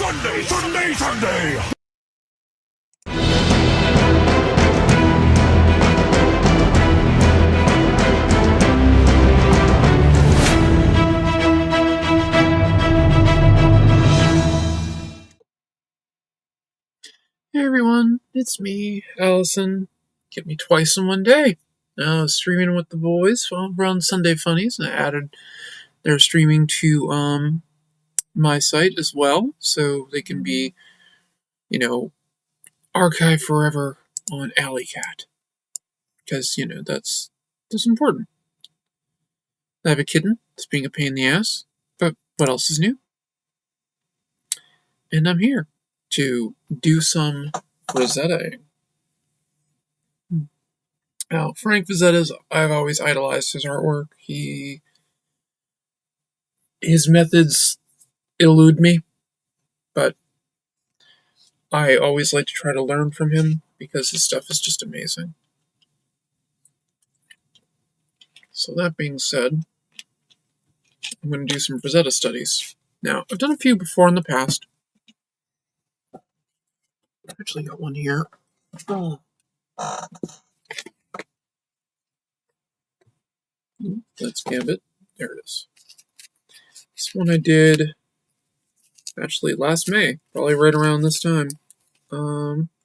Sunday, Sunday, Sunday! Hey everyone, it's me, Allison. Get me twice in one day. Streaming with the boys around Sunday Funnies, and I added their streaming to my site as well, so they can be, archived forever on Alikat. Because, that's important. I have a kitten that's being a pain in the ass, but what else is new? And I'm here to do some Rosetta. Now, Frank Frazzetta's, I've always idolized his artwork. His methods elude me, but I always like to try to learn from him because his stuff is just amazing. So that being said, I'm going to do some Rosetta studies. Now, I've done a few before in the past. I've actually got one here. Oh. That's Gambit. There it is. This one I did actually last May, probably right around this time. Mr.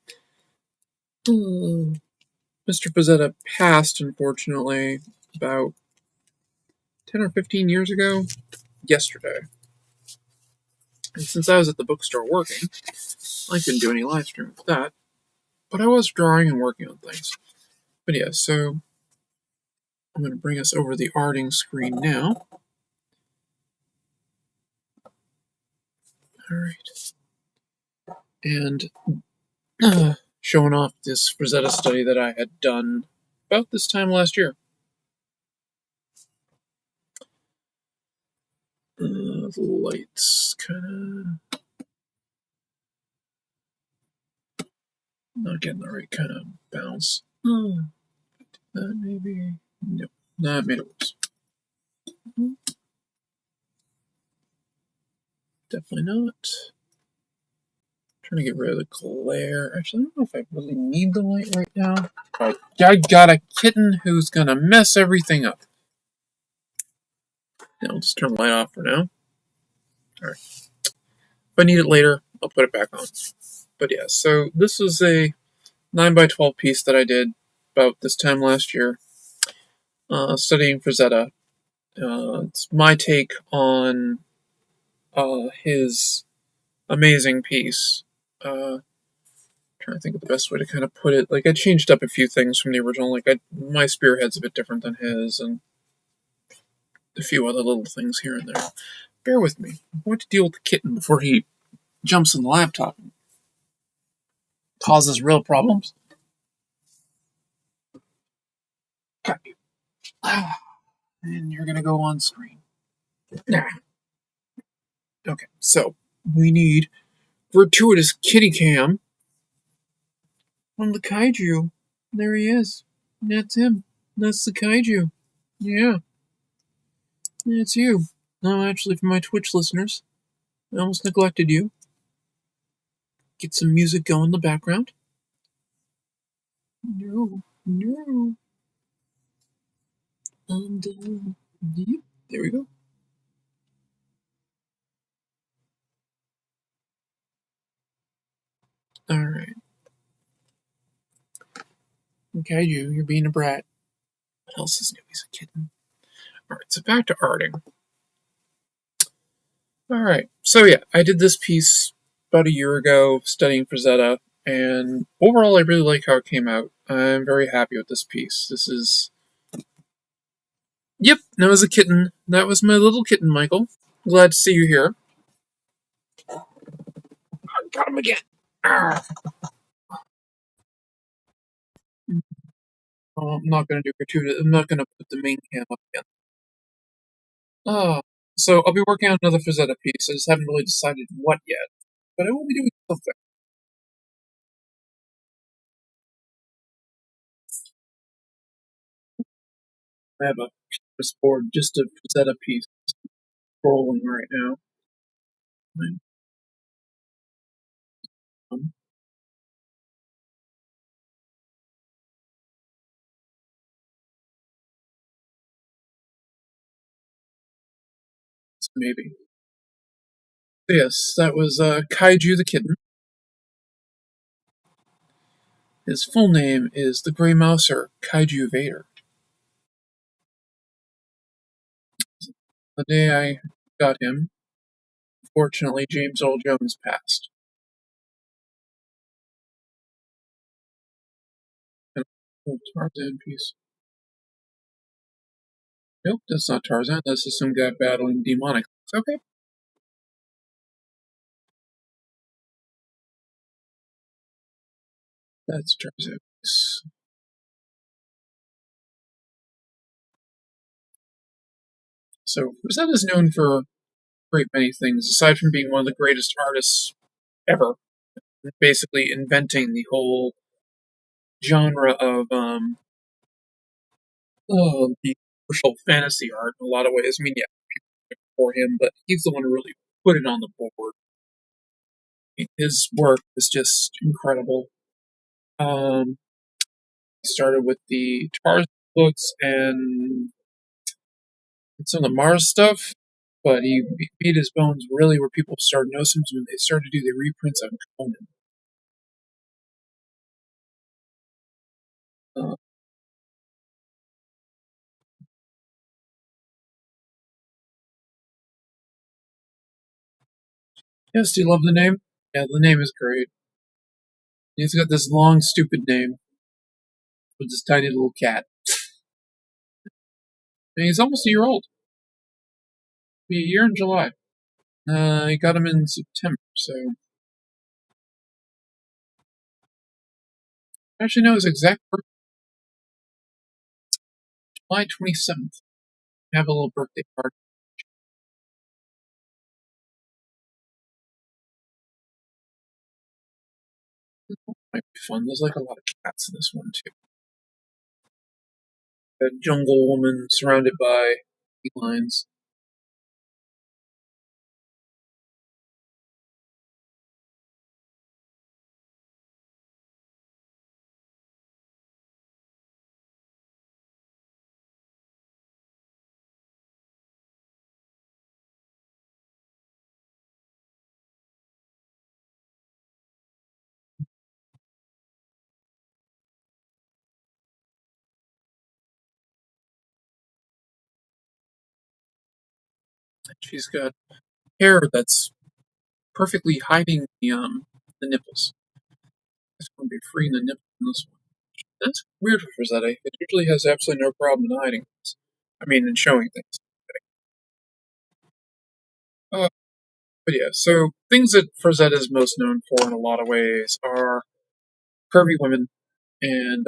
Frazetta passed, unfortunately, about 10 or 15 years ago, yesterday. And since I was at the bookstore working, I couldn't do any live streaming with that. But I was drawing and working on things. But yeah, so I'm going to bring us over the arting screen now. Alright. And showing off this Rosetta study that I had done about this time last year. The lights kind of not getting the right kind of bounce. That maybe. Nope. That made it worse. Definitely not. Trying to get rid of the glare. Actually, I don't know if I really need the light right now. But I got a kitten who's gonna mess everything up. Now I'll just turn the light off for now. Alright. If I need it later, I'll put it back on. But yeah, so this was a 9x12 piece that I did about this time last year, studying Frazetta. It's my take on his amazing piece. Trying to think of the best way to kind of put it. Like, I changed up a few things from the original. Like, my spearhead's a bit different than his, and a few other little things here and there. Bear with me. I'm going to deal with the kitten before he jumps in the laptop and causes real problems. Got you. And you're going to go on screen. Okay, so we need gratuitous kitty cam on the kaiju. There he is. That's him. That's the kaiju. Yeah. It's you. No, actually, for my Twitch listeners, I almost neglected you. Get some music going in the background. No. And, yep, there we go. Alright. Kaiju, you're being a brat. What else is new? He's a kitten. Alright, so back to arting. Alright, so yeah, I did this piece about a year ago, studying Frazetta, and overall I really like how it came out. I'm very happy with this piece. This is... Yep, that was a kitten. That was my little kitten, Michael. Glad to see you here. I got him again. Arrgh. Oh, I'm not going to do gratuitous. I'm not going to put the main cam up again. So I'll be working on another Frazetta piece. I just haven't really decided what yet. But I will be doing something. I have a canvas board, just a Frazetta piece, scrolling right now. Um, maybe. Yes, that was Kaiju the kitten. His full name is the Grey Mouser Kaiju Vader. The day I got him, fortunately, James Earl Jones passed. And a old Tarzan piece. Nope, that's not Tarzan. That's just some guy battling demonic. Okay, that's Tarzan piece. So Rosetta is known for a great many things, aside from being one of the greatest artists ever, basically inventing the whole genre of the commercial fantasy art in a lot of ways. I mean, yeah, for him, but he's the one who really put it on the board. His work is just incredible. Um, he started with the Tarzan books and some of the Mars stuff, but he beat his bones really where people started noticing when they started to do the reprints of Conan. Uh, yes, do you love the name? Yeah, the name is great. He's got this long, stupid name with this tiny little cat. And he's almost a year old. Be a year in July. I got him in September, so I actually know his exact birthday, July 27th. Have a little birthday party. Might be fun. There's like a lot of cats in this one too. A jungle woman surrounded by felines. She's got hair that's perfectly hiding the nipples. It's going to be freeing the nipples in this one. That's weird for Rosetta. It usually has absolutely no problem in hiding things. I mean, in showing things. Uh, but yeah, so things that Frazetta is most known for in a lot of ways are curvy women, and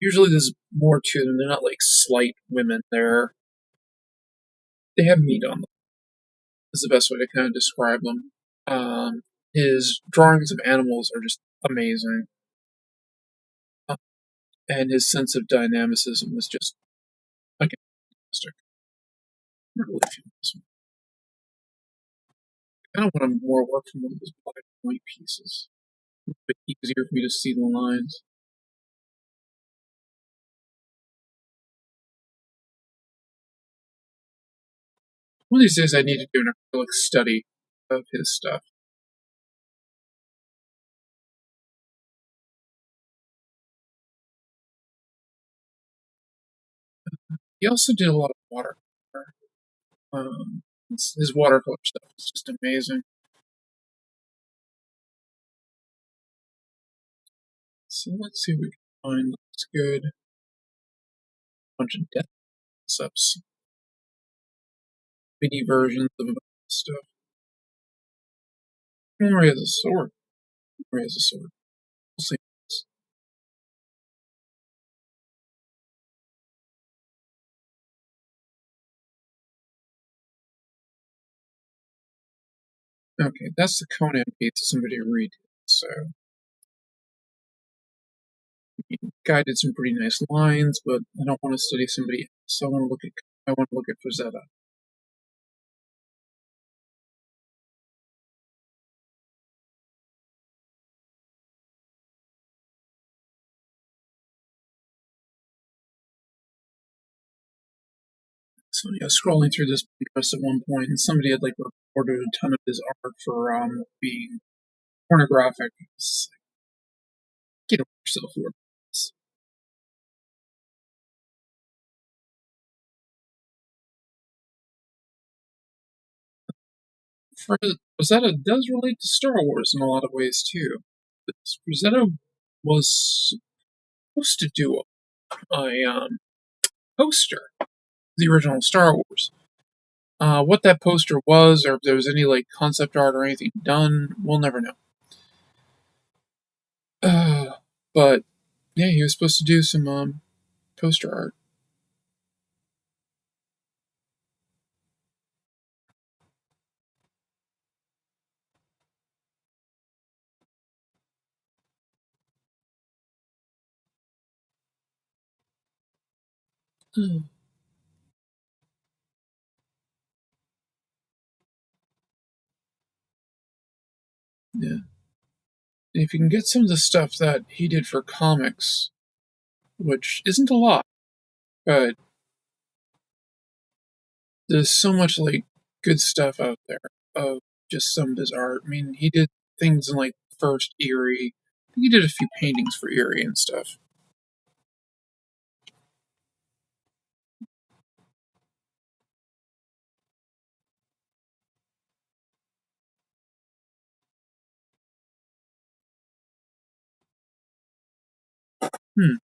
usually there's more to them. They're not like slight women. They have meat on them. Is the best way to kind of describe them. Um, his drawings of animals are just amazing, uh, and his sense of dynamicism is just like fantastic. I really feel this one. I kind of want more work from one of his black and white pieces. It's a bit easier for me to see the lines. One of these days, I need to do an acrylic study of his stuff. He also did a lot of watercolor. His watercolor stuff is just amazing. So let's see if we can find that's good. A bunch of death ups, mini versions of a bunch of stuff. Henry has a sword. Henry has a sword. We'll see. Okay, that's the Conan piece that somebody read. So, guy did some pretty nice lines, but I don't want to study somebody else. So I want to look at Frazetta. funny. I was scrolling through this post at one point, and somebody had like reported a ton of his art for being pornographic. It's like, get over yourself, Lord. Rosetta does relate to Star Wars in a lot of ways too. Rosetta was supposed to do a poster, the original Star Wars. What that poster was, or if there was any like concept art or anything done, we'll never know. But yeah, he was supposed to do some poster art. Yeah. If you can get some of the stuff that he did for comics, which isn't a lot, but there's so much like good stuff out there of just some of his art. I mean, he did things in like first Eerie. I think he did a few paintings for Eerie and stuff. Hmm.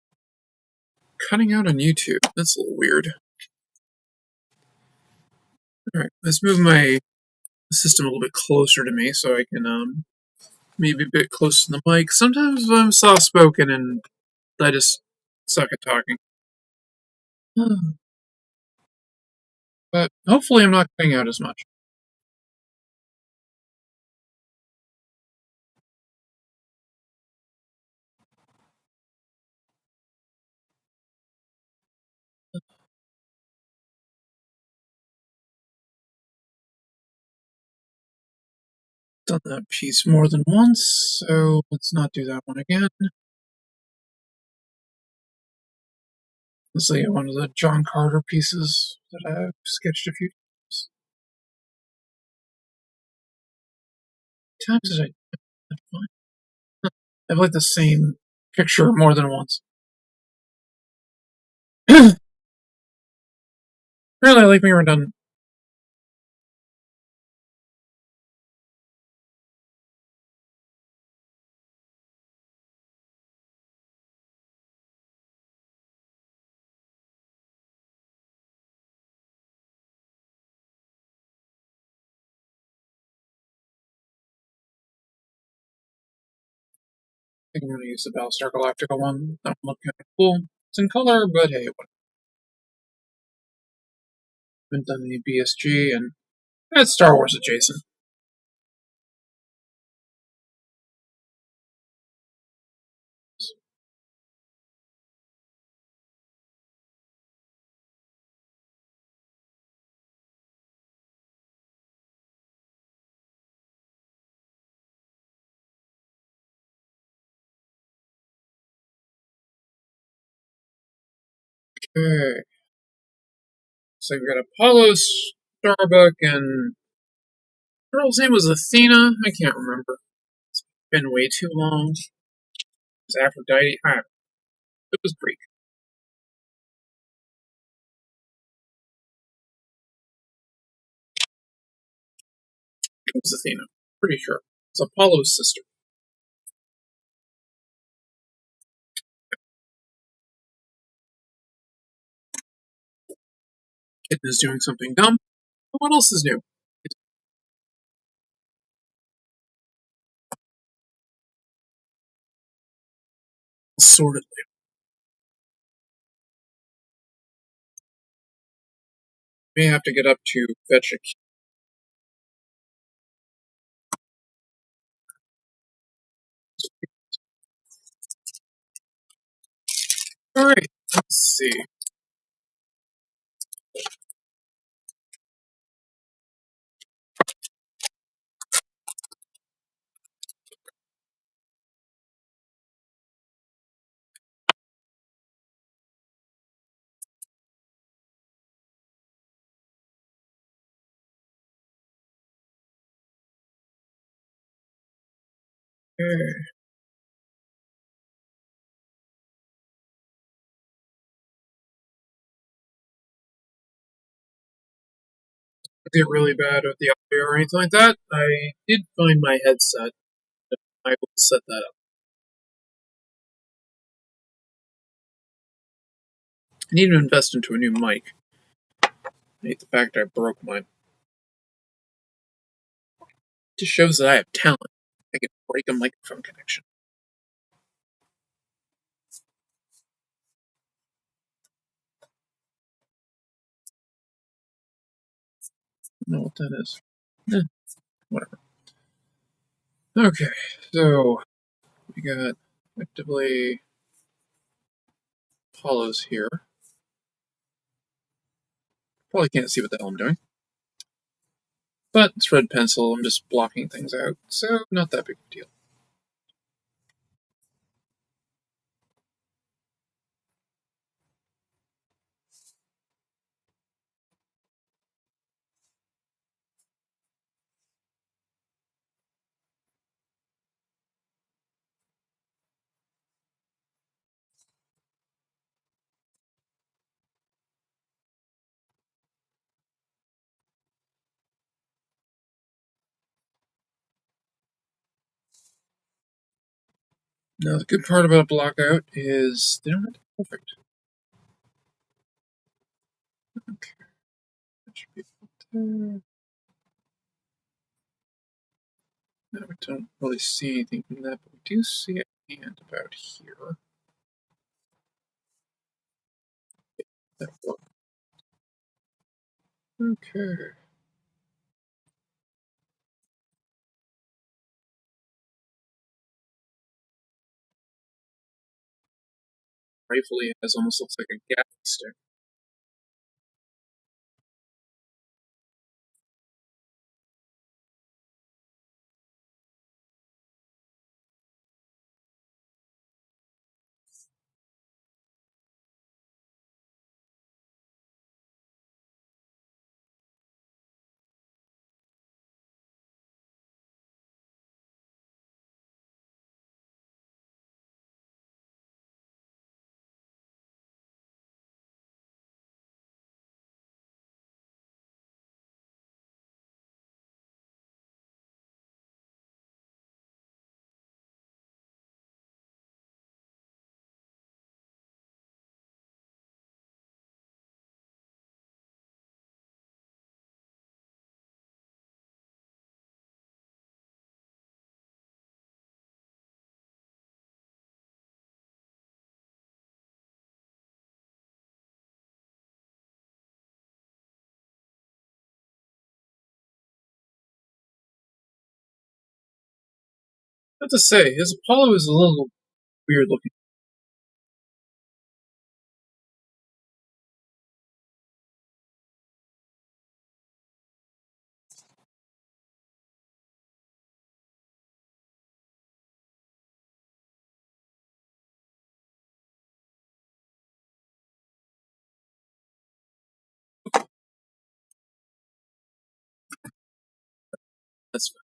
Cutting out on YouTube. That's a little weird. Alright, let's move my system a little bit closer to me so I can maybe a bit close to the mic. Sometimes I'm soft spoken and I just suck at talking. But hopefully I'm not cutting out as much. Done that piece more than once, so let's not do that one again. Let's look at one of the John Carter pieces that I've sketched a few times. How times did I find? I've like the same picture more than once. Really, I like being redundant. I think I'm going to use the Battlestar Galactica one. That one looked kind of cool. It's in color, but hey, what? I haven't done any BSG, and that's Star Wars adjacent. Okay. So we've got Apollo, Starbuck, and girl's name was Athena. I can't remember. It's been way too long. It was Aphrodite. It was Greek. It was Athena. Pretty sure. It's Apollo's sister. Kitten is doing something dumb. But what else is new? Sorted. May have to get up to fetch a key. Alright, let's see. Okay. I did really bad with the audio or anything like that. I did find my headset. I will set that up. I need to invest into a new mic. I hate the fact I broke mine. It just shows that I have talent. I can break a microphone connection. I don't know what that is. Eh, whatever. Okay, so we got effectively Apollo's here. Probably can't see what the hell I'm doing. But it's red pencil, I'm just blocking things out, so not that big of a deal. Now the good part about a blockout is they don't have to be perfect. Okay, that should be there. Now we don't really see anything from that, but we do see a hand about here. That look. Okay. Rightfully, it has almost looks like a gas stick. What to say, his Apollo is a little weird looking. That's fine.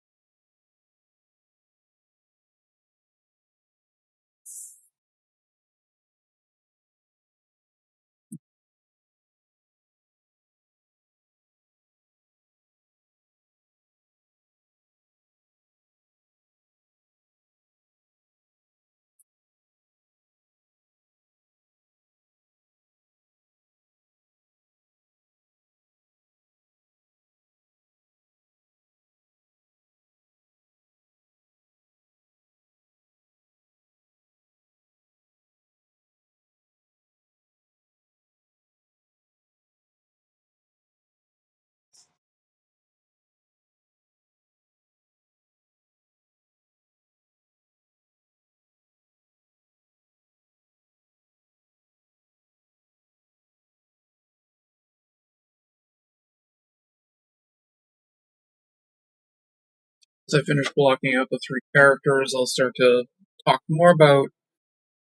As I finish blocking out the three characters, I'll start to talk more about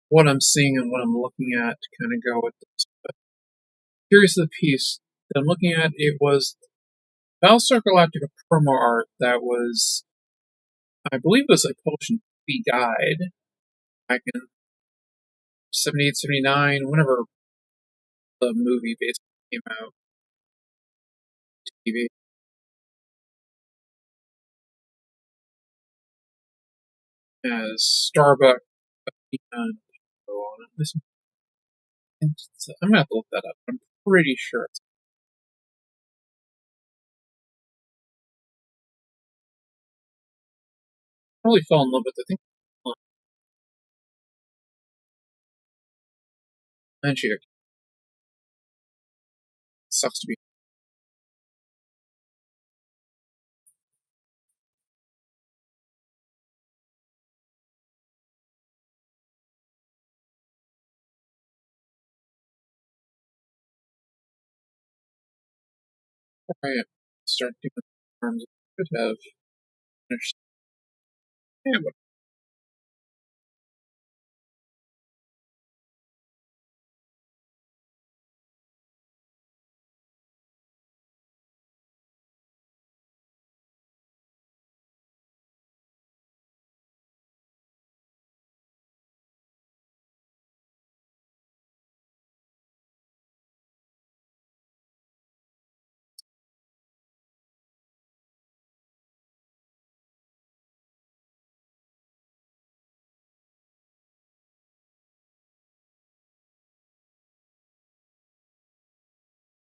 what I'm seeing and what I'm looking at to kind of go with this. But curious of the piece that I'm looking at, it was Battlestar Galactica promo art that was, I believe it was like published in he died back in 78, 79, whenever the movie basically came out. TV. As Starbucks and so on. I'm gonna have to look that up. I'm pretty sure it's I really fell in love with it. I think and she sucks to be I start doing arms. I could have finished. Yeah, but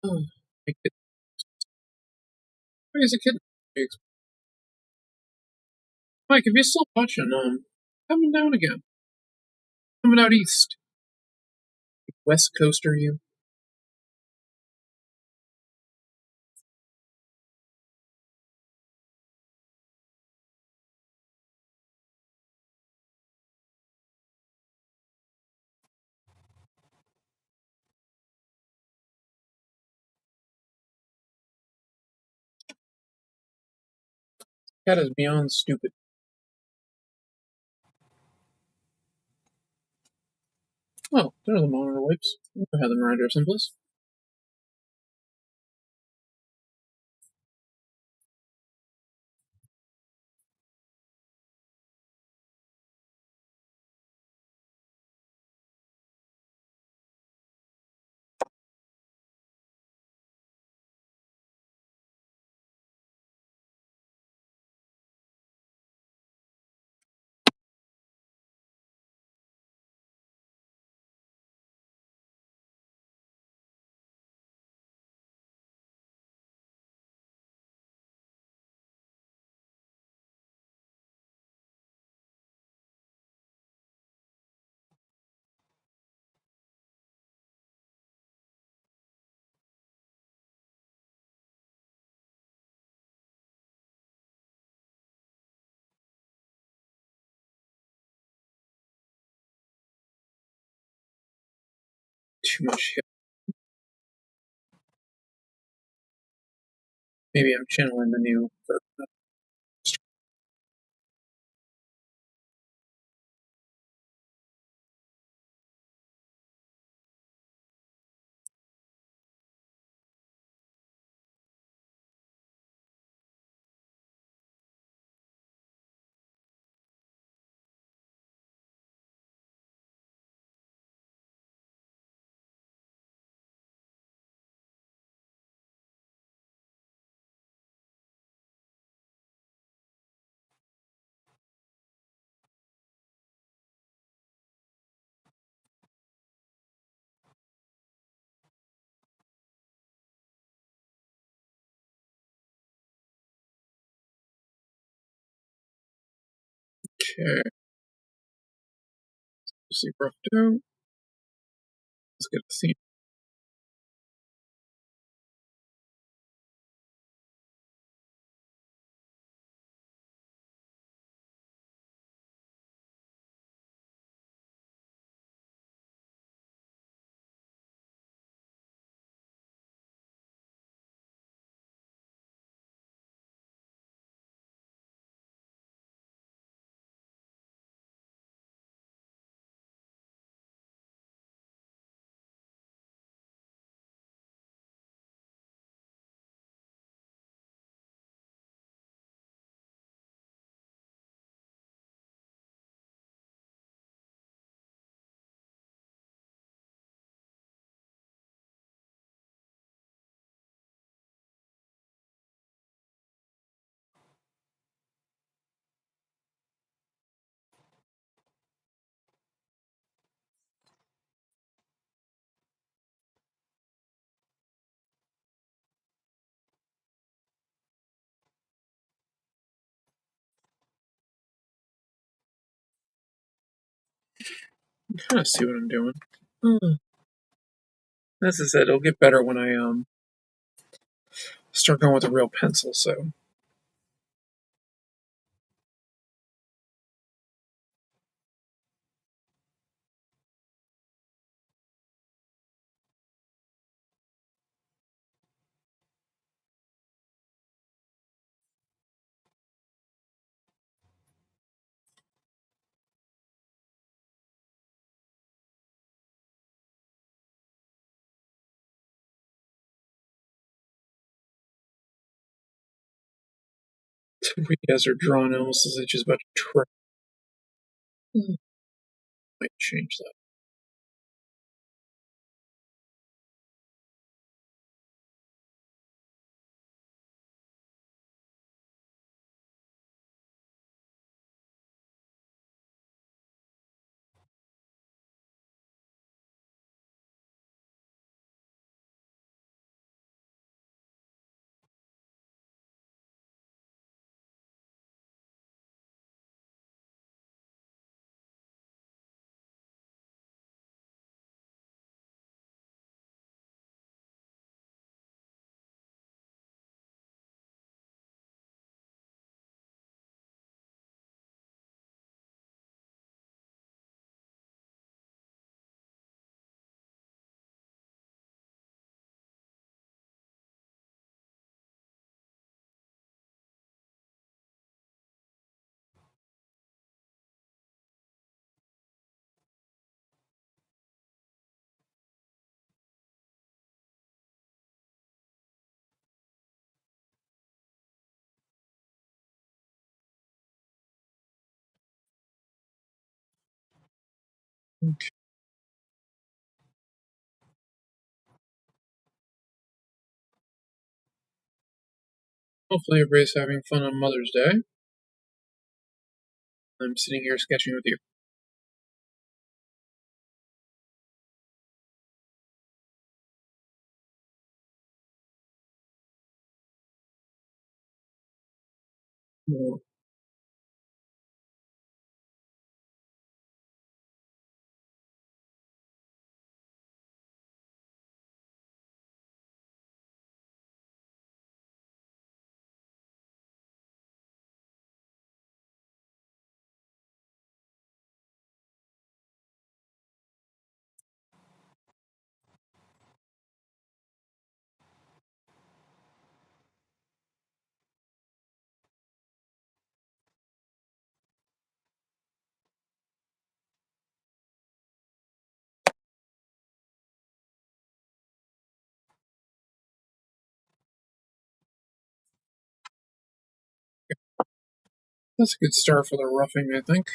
I could, as a kid, Mike, if you're still watching, coming down again, coming out east, West Coast are you? That is beyond stupid. Oh, there are the monitor wipes. We have them around here someplace. Too much hip. Maybe I'm channeling the new version. Okay, see roughed out. Let's get a scene. kind of see what I'm doing. As I said, it'll get better when I start going with a real pencil. So you guys are drawn almost as if just about to trip. Might change that. Okay. Hopefully, everybody's having fun on Mother's Day. I'm sitting here sketching with you. More. That's a good start for the roughing, I think.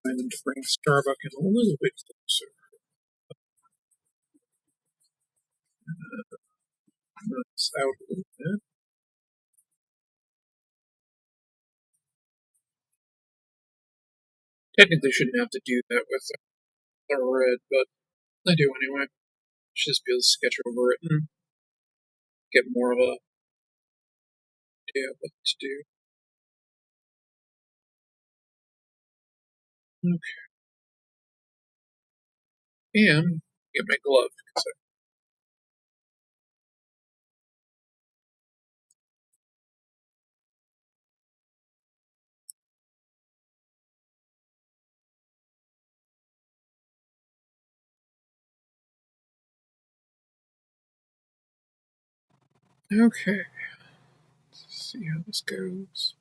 And bring Starbuck in a little bit closer. That's out a little bit. Technically, shouldn't have to do that with the red, but I do anyway. Should just be able to sketch over it and get more of a idea of what to do. Okay. And get my glove. Okay. Let's see how this goes.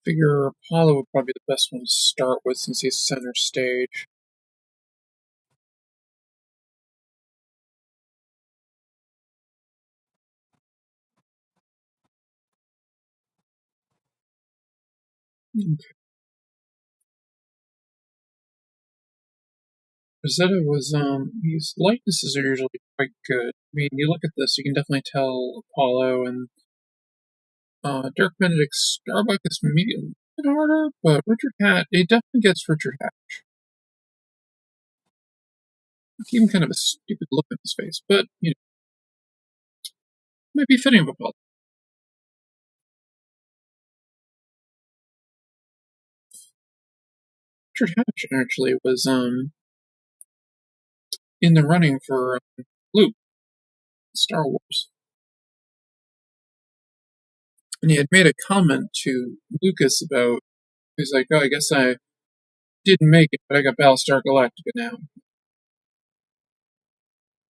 Figure Apollo would probably be the best one to start with since he's center stage. Okay. Rosetta was his likenesses are usually quite good. I mean, you look at this, you can definitely tell Apollo and Dirk Benedict's Starbuck is maybe a bit harder, but Richard Hat, it definitely gets Richard Hatch. Even kind of a stupid look on his face, but might be fitting of Apollo. Richard Hatch actually was in the running for Luke in Star Wars. And he had made a comment to Lucas about, he's like, oh, I guess I didn't make it, but I got Battlestar Galactica now.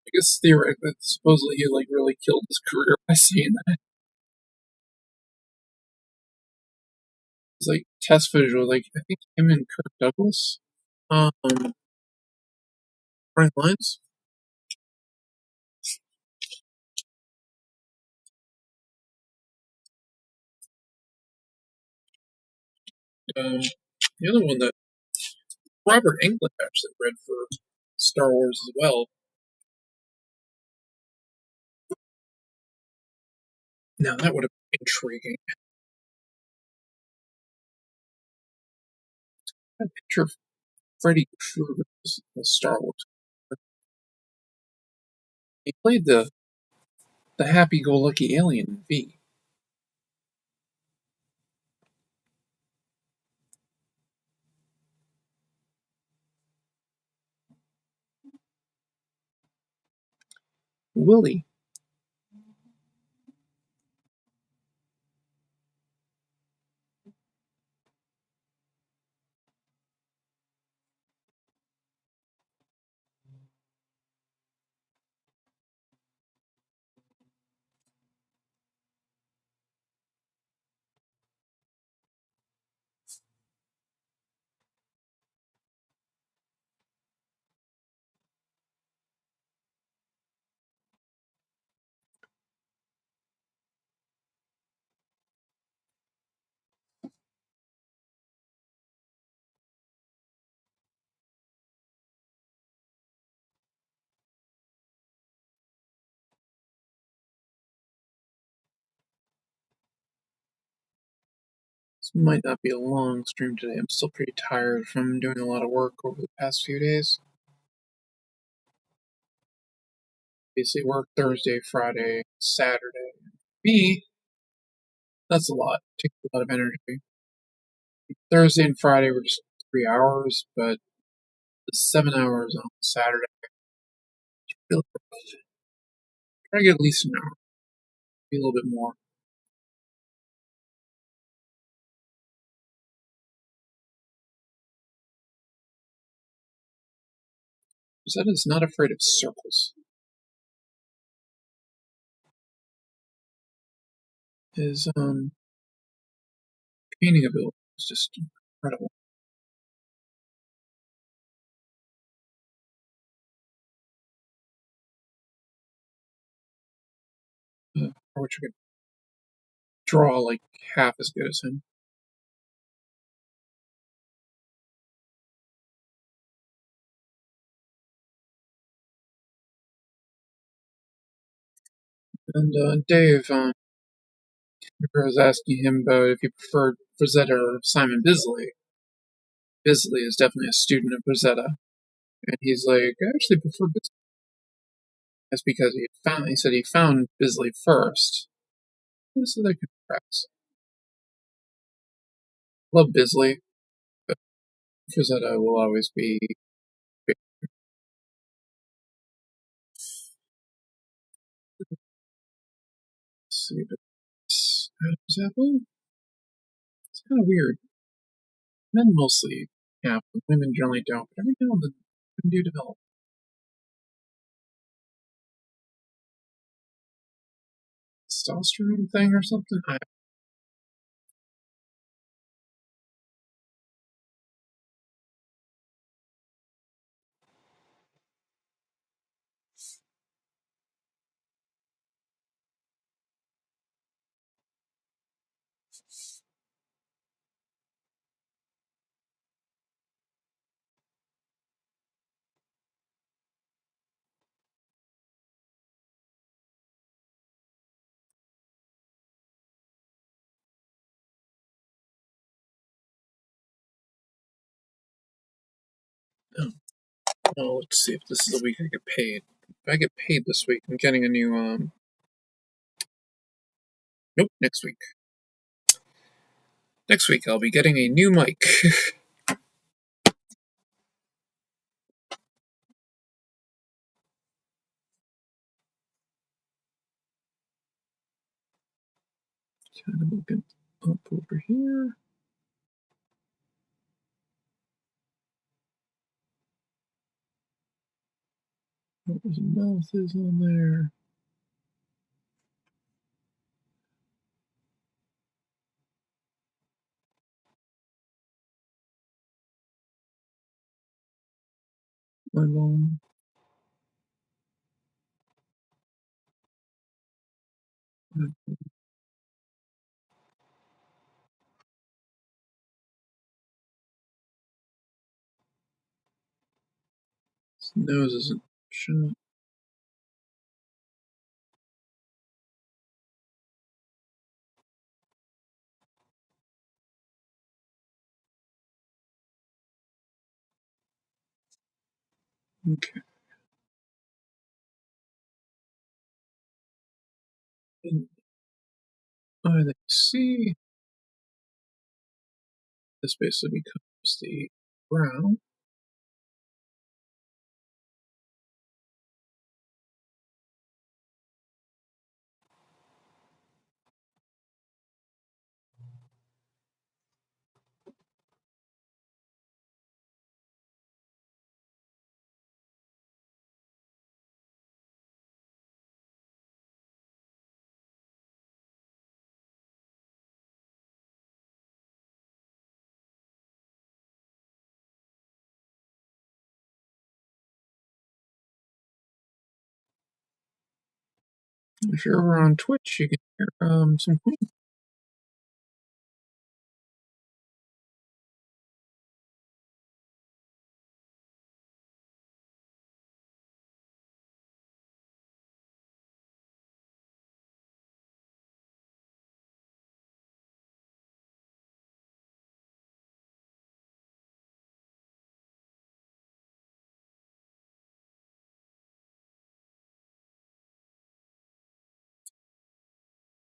I guess theoretically, supposedly he like really killed his career by saying that. It's like test footage with like I think him and Kirk Douglas, Brian Lines. The other one that Robert Englund actually read for Star Wars as well. Now that would have been intriguing. I picture Freddy Krueger as a Star Wars. He played the happy-go-lucky alien in V. Willie. This might not be a long stream today. I'm still pretty tired from doing a lot of work over the past few days. Basically work Thursday, Friday, Saturday. Me, that's a lot. Takes a lot of energy. Thursday and Friday were just 3 hours, but the 7 hours on Saturday, really try to get at least an hour, maybe a little bit more. Rosetta is not afraid of circles. His painting ability is just incredible. I wish I could draw like half as good as him. And Dave, I was asking him about if he preferred Rosetta or Simon Bisley. Bisley is definitely a student of Rosetta, and he's like, I actually prefer Bisley. That's because he said he found Bisley first. So they could perhaps love Bisley, but Rosetta will always be. Let's see, but Adam's apple. It's kind of weird. Men mostly have, but women generally don't. But every now and then, women do develop. Testosterone thing or something? Oh, well, let's see if this is the week I get paid. If I get paid this week, I'm getting a new, nope, next week. Next week I'll be getting a new mic. Kind of looking up over here. What his mouth is on there. My mom. His nose isn't shut. Okay. And I think C. This basically becomes the brow. If you're ever on Twitch, you can hear some Queen.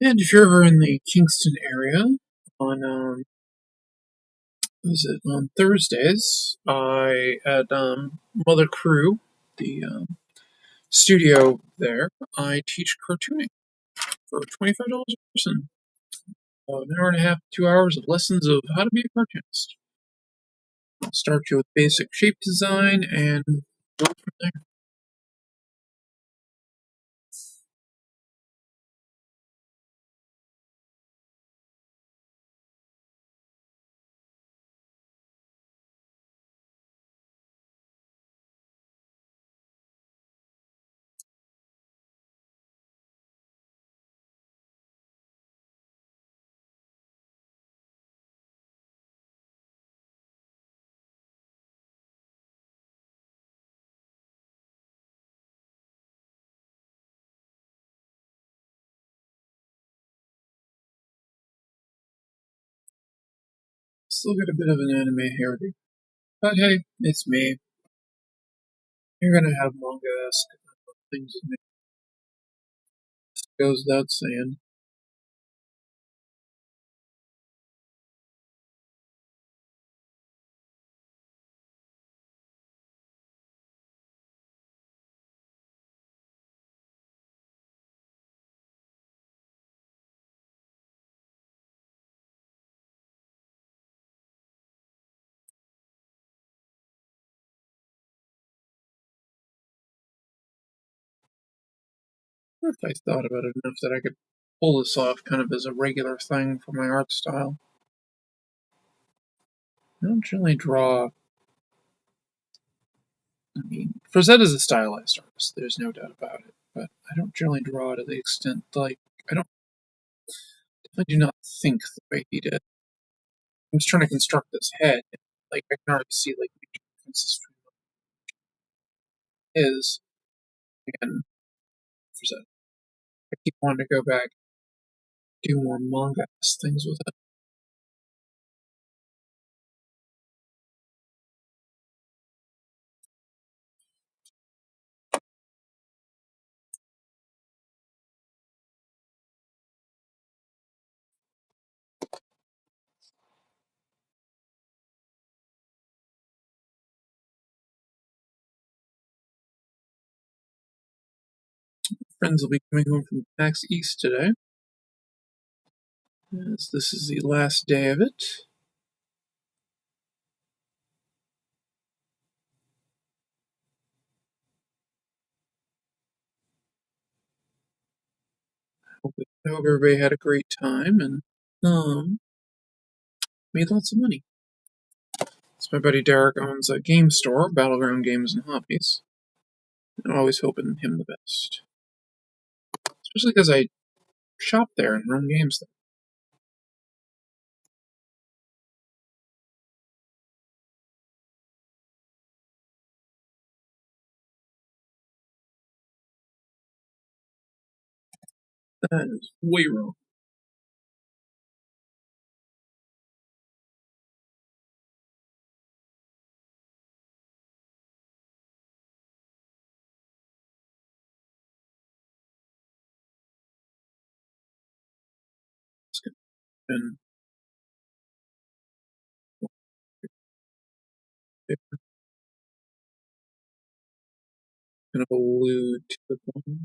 And if you're ever in the Kingston area on was it on Thursdays, I at Mother Crew, the studio there, I teach cartooning for $25 a person. An hour and a half, 2 hours of lessons of how to be a cartoonist. I'll start you with basic shape design and go from there. Still got a bit of an anime heritage, but hey, it's me. You're gonna have manga-esque things with me. Goes without saying. If I thought about it enough that I could pull this off kind of as a regular thing for my art style. I don't generally draw. I mean, Frazette is a stylized artist, there's no doubt about it, but I don't generally draw to the extent, like, I do not think the way he did. I'm just trying to construct this head, and, like, I can already see, like, major differences between his and Frazette. I keep wanting to go back, do more manga things with it. Friends will be coming home from PAX East today, as this is the last day of it. I hope everybody had a great time and made lots of money. So my buddy Derek owns a game store, Battleground Games and Hobbies. I'm always hoping him the best, especially because I shop there and run games there. That is way wrong. And kind of allude to the point.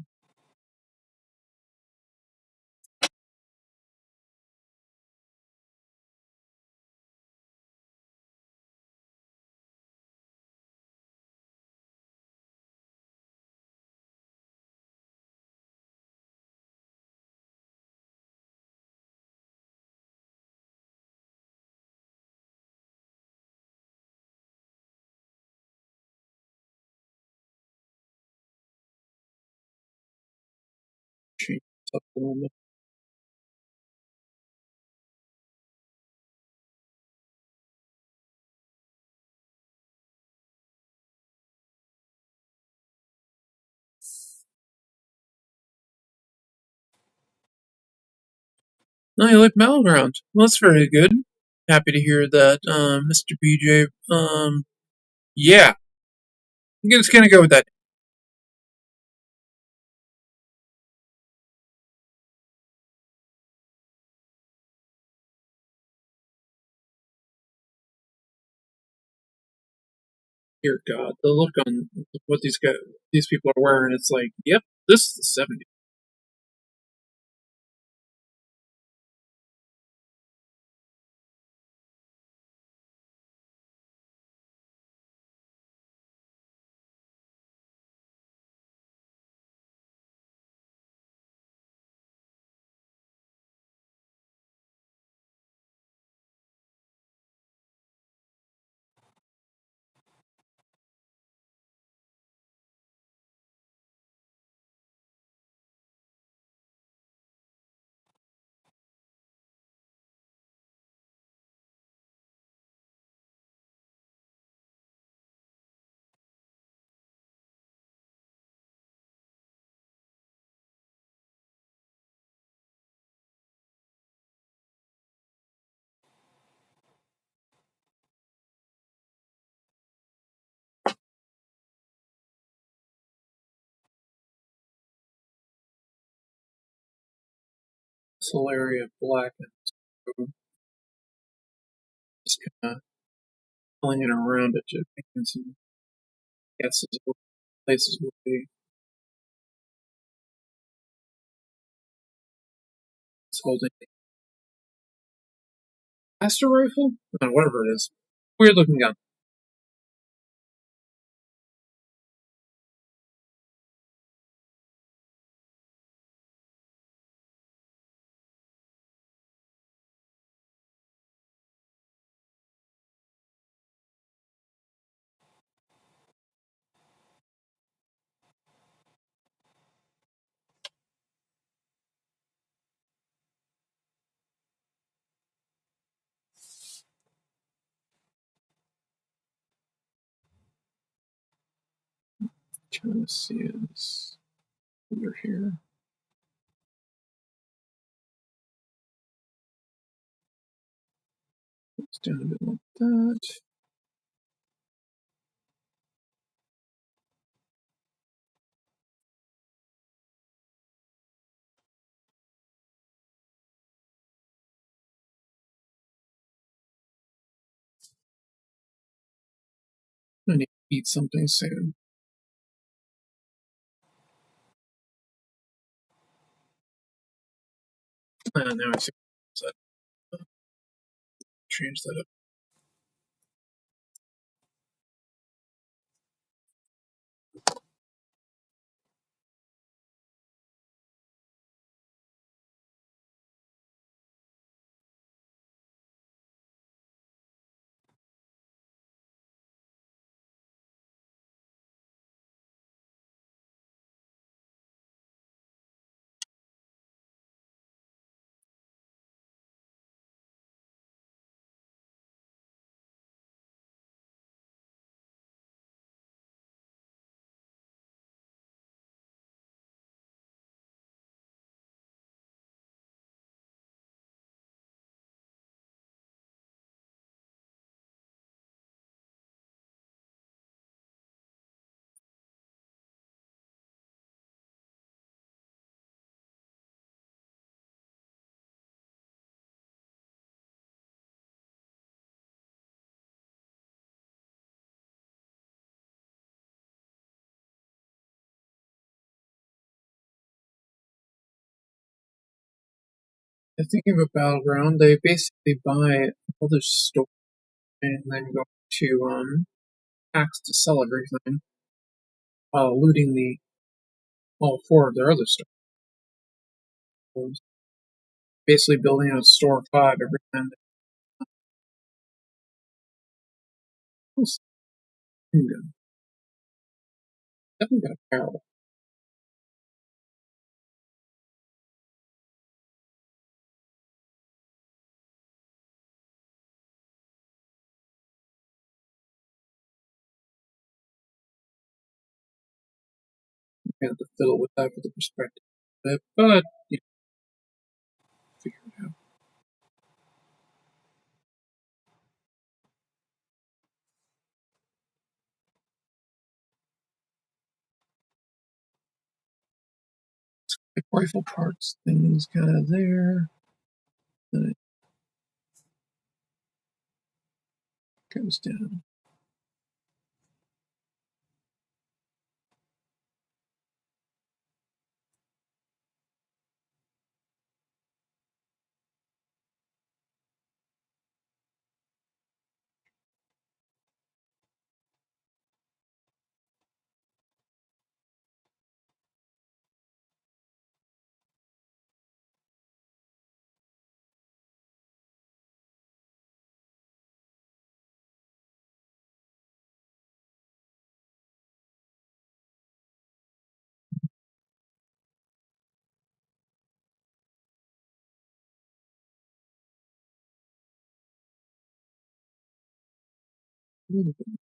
Change it up a little bit. No, you like Battleground. Well, that's very good. Happy to hear that, Mr. BJ. Yeah, I'm just gonna go with that. Dear God, the look on what these people are wearing, it's like, yep, this is the '70s. This whole area of black and just kind of hanging around it to making some guesses of what places would be. It's holding a blaster rifle? No, whatever it is. Weird looking gun. Trying to see this under here. It's down a bit like that. I need to eat something soon. Now I see. So, change that up. The thing of a battleground, they basically buy other store and then go to tax to sell everything while looting the all four of their other stores. Basically building out store 5 every time they Manga. Definitely got a barrel. You have to fiddle with that for the perspective. But you know, figure it out. Like rifle parts things kind of there. Then it goes down. A little bit.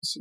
So,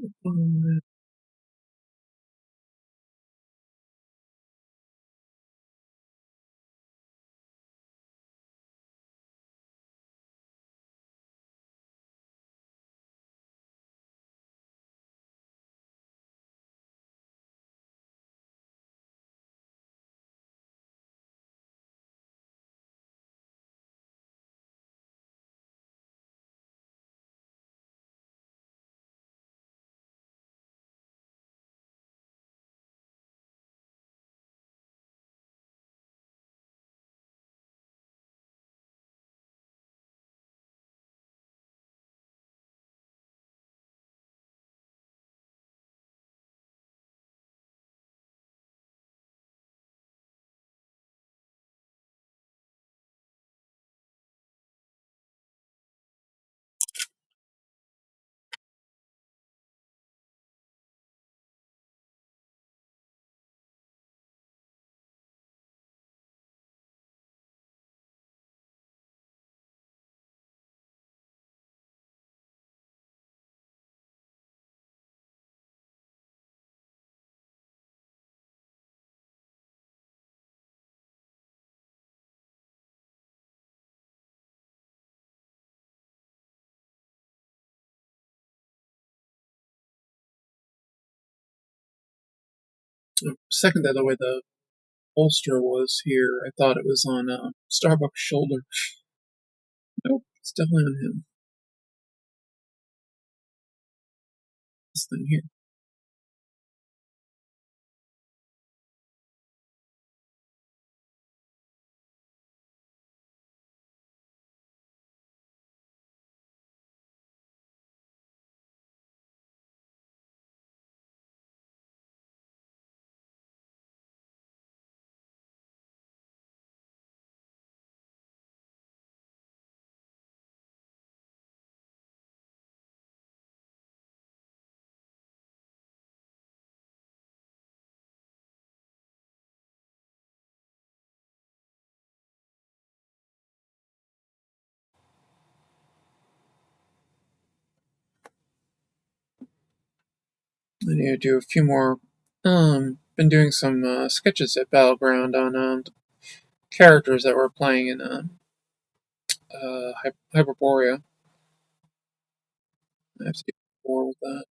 Second, that the way the holster was here, I thought it was on Starbuck's shoulder. Nope, it's definitely on him. This thing here. I need to do a few more. Been doing some sketches at Battleground on characters that we're playing in Hyperborea. I have to do more with that.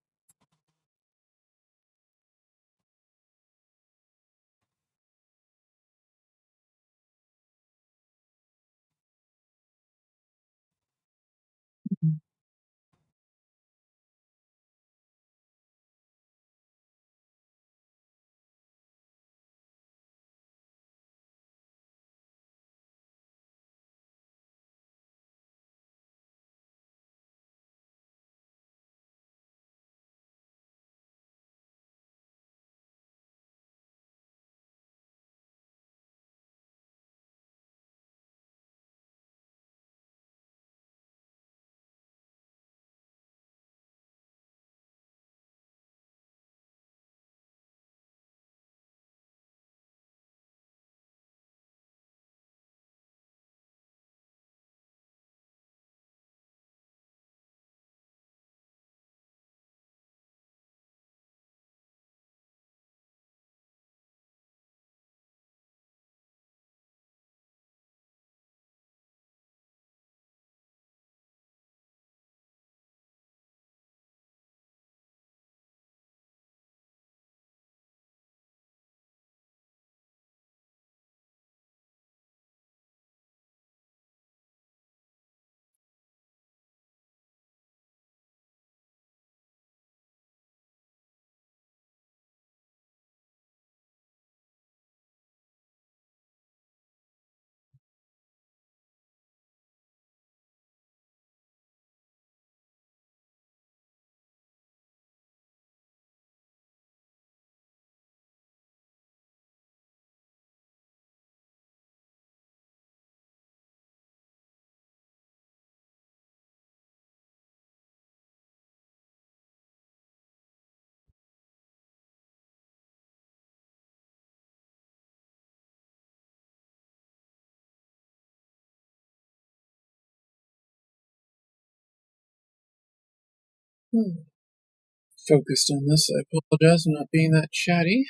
Focused on this. I apologize for not being that chatty.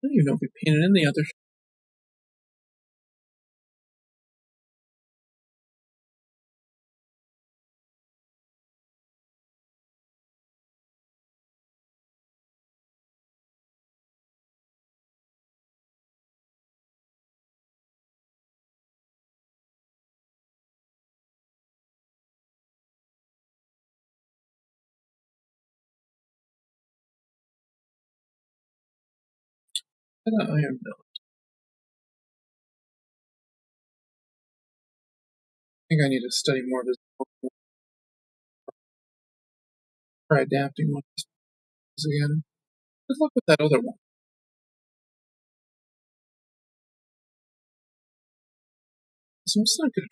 I don't even know if we painted in the other. I am not. I think I need to study more of this. Try adapting one of these again. Good luck with that other one. So I'm just not going to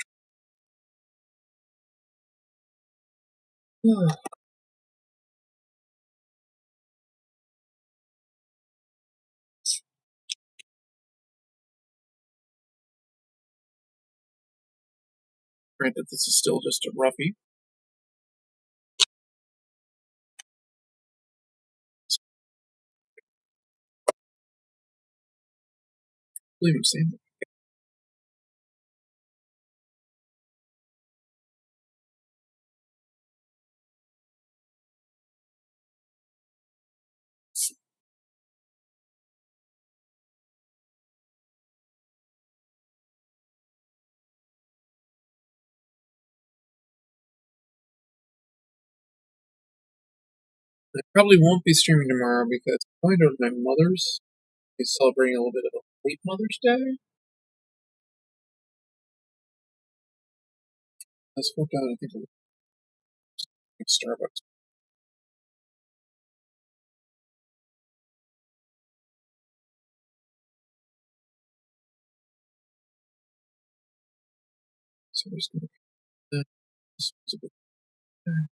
try. Granted, this is still just a roughie. believe I'm saying that. I probably won't be streaming tomorrow because I'm going to my mother's. He's celebrating a little bit of a late Mother's Day. Let's work out. I think we'll get Starbucks. So we're just going to that. This one's a bit there.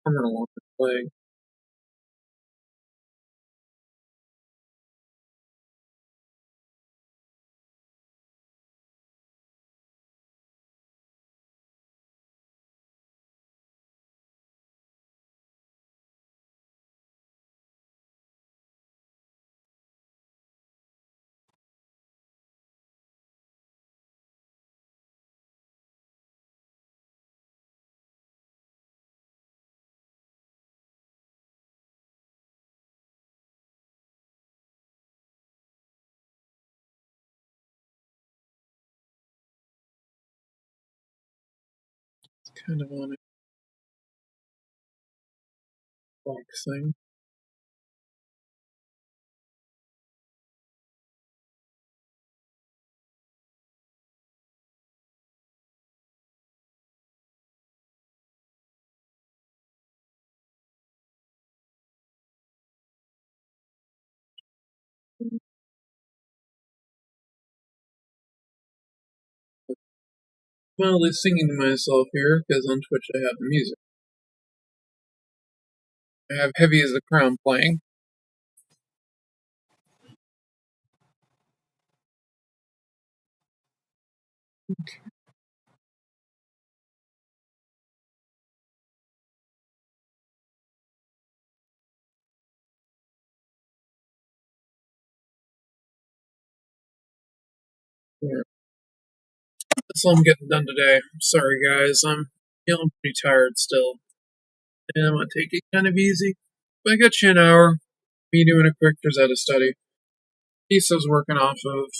I'm going to want to play. Kind of on a box thing. Well, at least singing to myself here because on Twitch I have the music. I have Heavy as the Crown playing. Yeah. That's all I'm getting done today. I'm sorry, guys. I'm feeling pretty tired still. And I'm going to take it kind of easy. But I got you an hour. Me doing a quick Rosetta study. Piece I was working off of,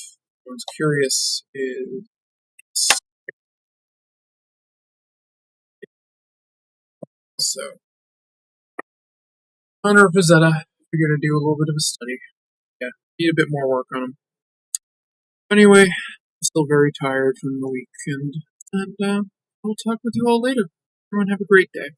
I was curious, is so honor of Rosetta. We're going to do a little bit of a study. Yeah, need a bit more work on them. Anyway, I'm still very tired from the weekend. And I'll talk with you all later. Everyone have a great day.